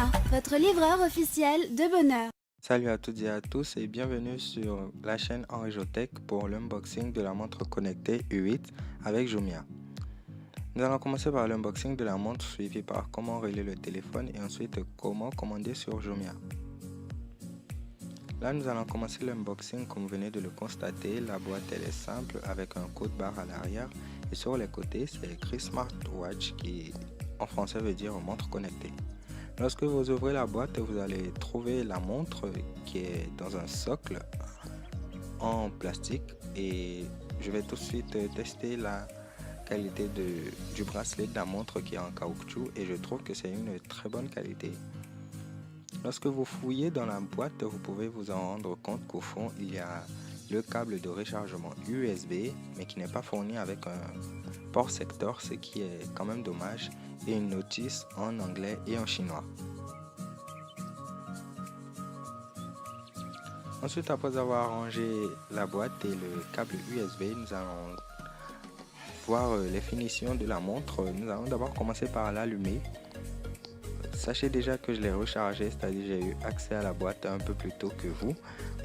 Jumia, votre livreur officiel de bonheur. Salut à toutes et à tous et bienvenue sur la chaîne Enrijotech pour l'unboxing de la montre connectée U8 avec Jumia. Nous allons commencer par l'unboxing de la montre suivi par comment relier le téléphone et ensuite comment commander sur Jumia. Là nous allons commencer l'unboxing comme vous venez de le constater. La boîte elle est simple avec un code barre à l'arrière et sur les côtés c'est écrit Smartwatch qui en français veut dire montre connectée. Lorsque vous ouvrez la boîte, vous allez trouver la montre qui est dans un socle en plastique et je vais tout de suite tester la qualité du bracelet de la montre qui est en caoutchouc et je trouve que c'est une très bonne qualité. Lorsque vous fouillez dans la boîte, vous pouvez vous en rendre compte qu'au fond il y a le câble de rechargement USB mais qui n'est pas fourni avec un port secteur, ce qui est quand même dommage, et une notice en anglais et en chinois. Ensuite, après avoir rangé la boîte et le câble USB, nous allons voir les finitions de la montre. Nous allons d'abord commencer par l'allumer. Sachez déjà que je l'ai rechargé, c'est-à-dire j'ai eu accès à la boîte un peu plus tôt que vous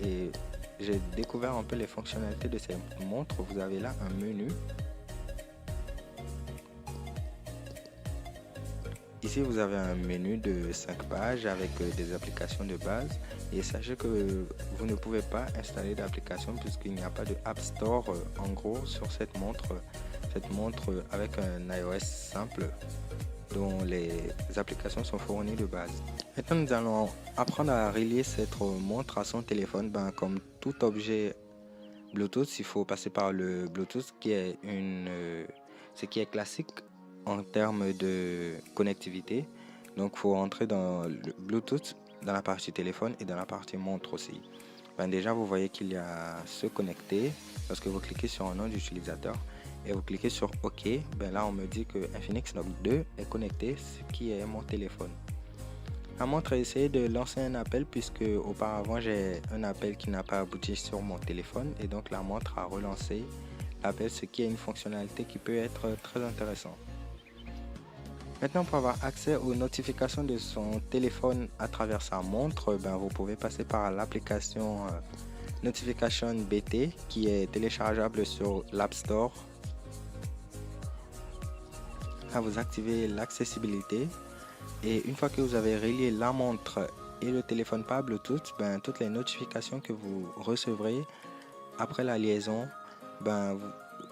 et j'ai découvert un peu les fonctionnalités de ces montres. Vous avez là un menu. Ici, vous avez un menu de 5 pages avec des applications de base et sachez que vous ne pouvez pas installer d'application puisqu'il n'y a pas de App Store en gros sur cette montre avec un iOS simple dont les applications sont fournies de base. Maintenant, nous allons apprendre à relier cette montre à son téléphone. Comme tout objet Bluetooth, il faut passer par le Bluetooth ce qui est classique en termes de connectivité. Donc il faut rentrer dans le Bluetooth dans la partie téléphone et dans la partie montre aussi. Déjà vous voyez qu'il y a se connecter. Lorsque vous cliquez sur un nom d'utilisateur et vous cliquez sur OK, là on me dit que Infinix Note 2 est connecté, ce qui est mon téléphone. La montre a essayé de lancer un appel puisque auparavant j'ai un appel qui n'a pas abouti sur mon téléphone et donc la montre a relancé l'appel, ce qui est une fonctionnalité qui peut être très intéressante. Maintenant, pour avoir accès aux notifications de son téléphone à travers sa montre, vous pouvez passer par l'application Notification BT qui est téléchargeable sur l'App Store. Là, vous activez l'accessibilité et une fois que vous avez relié la montre et le téléphone par Bluetooth, toutes les notifications que vous recevrez après la liaison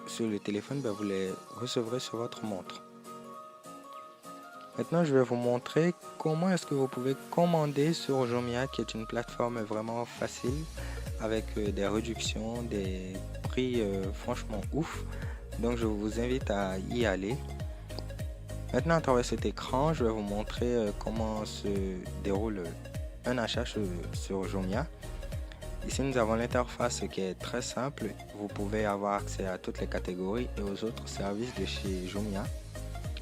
sur le téléphone, vous les recevrez sur votre montre. Maintenant, je vais vous montrer comment est-ce que vous pouvez commander sur Jumia, qui est une plateforme vraiment facile avec des réductions, des prix franchement ouf. Donc, je vous invite à y aller. Maintenant, à travers cet écran, je vais vous montrer comment se déroule un achat sur Jumia. Ici, nous avons l'interface qui est très simple. Vous pouvez avoir accès à toutes les catégories et aux autres services de chez Jumia.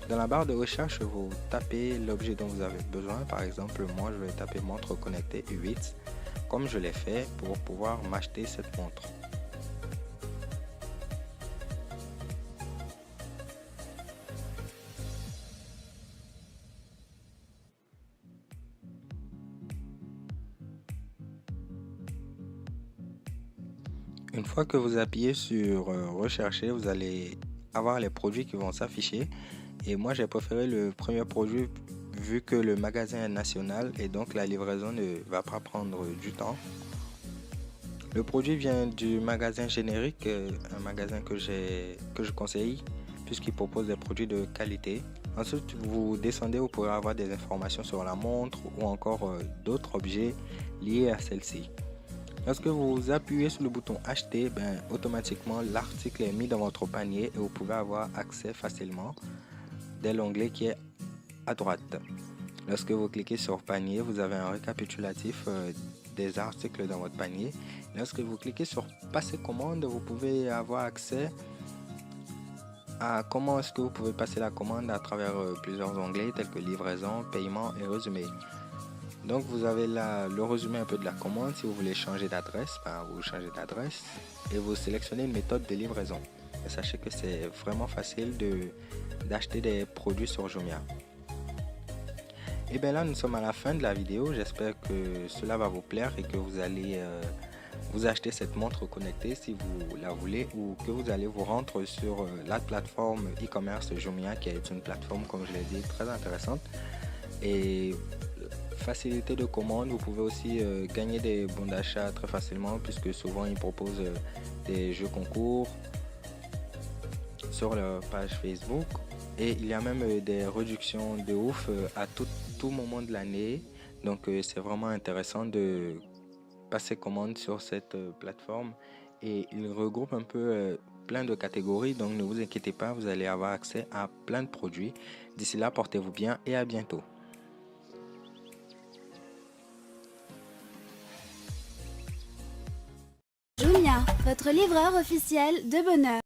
Dans la barre de recherche, vous tapez l'objet dont vous avez besoin. Par exemple, moi, je vais taper montre connectée U8, comme je l'ai fait pour pouvoir m'acheter cette montre. Une fois que vous appuyez sur rechercher, vous allez avoir les produits qui vont s'afficher. Et moi, j'ai préféré le premier produit vu que le magasin est national et donc la livraison ne va pas prendre du temps. Le produit vient du magasin générique, un magasin que je conseille puisqu'il propose des produits de qualité. Ensuite, vous descendez, vous pourrez avoir des informations sur la montre ou encore d'autres objets liés à celle-ci. Lorsque vous appuyez sur le bouton acheter, automatiquement l'article est mis dans votre panier et vous pouvez avoir accès facilement dès l'onglet qui est à droite. Lorsque vous cliquez sur panier, vous avez un récapitulatif des articles dans votre panier. Lorsque vous cliquez sur passer commande, vous pouvez avoir accès à comment est-ce que vous pouvez passer la commande à travers plusieurs onglets tels que livraison, paiement et résumé. Donc vous avez là le résumé un peu de la commande. Si vous voulez changer d'adresse, vous changez d'adresse et vous sélectionnez une méthode de livraison. Et sachez que c'est vraiment facile d'acheter des produits sur Jumia. Et bien là, nous sommes à la fin de la vidéo. J'espère que cela va vous plaire et que vous allez vous acheter cette montre connectée si vous la voulez, ou que vous allez vous rendre sur la plateforme e-commerce Jumia, qui est une plateforme, comme je l'ai dit, très intéressante. Et facilité de commande, vous pouvez aussi gagner des bons d'achat très facilement, puisque souvent ils proposent des jeux concours sur leur page Facebook, et il y a même des réductions de ouf à tout moment de l'année. Donc c'est vraiment intéressant de passer commande sur cette plateforme, et il regroupe un peu plein de catégories, donc ne vous inquiétez pas, vous allez avoir accès à plein de produits. D'ici là, portez-vous bien et à bientôt. Jumia, votre livreur officiel de bonheur.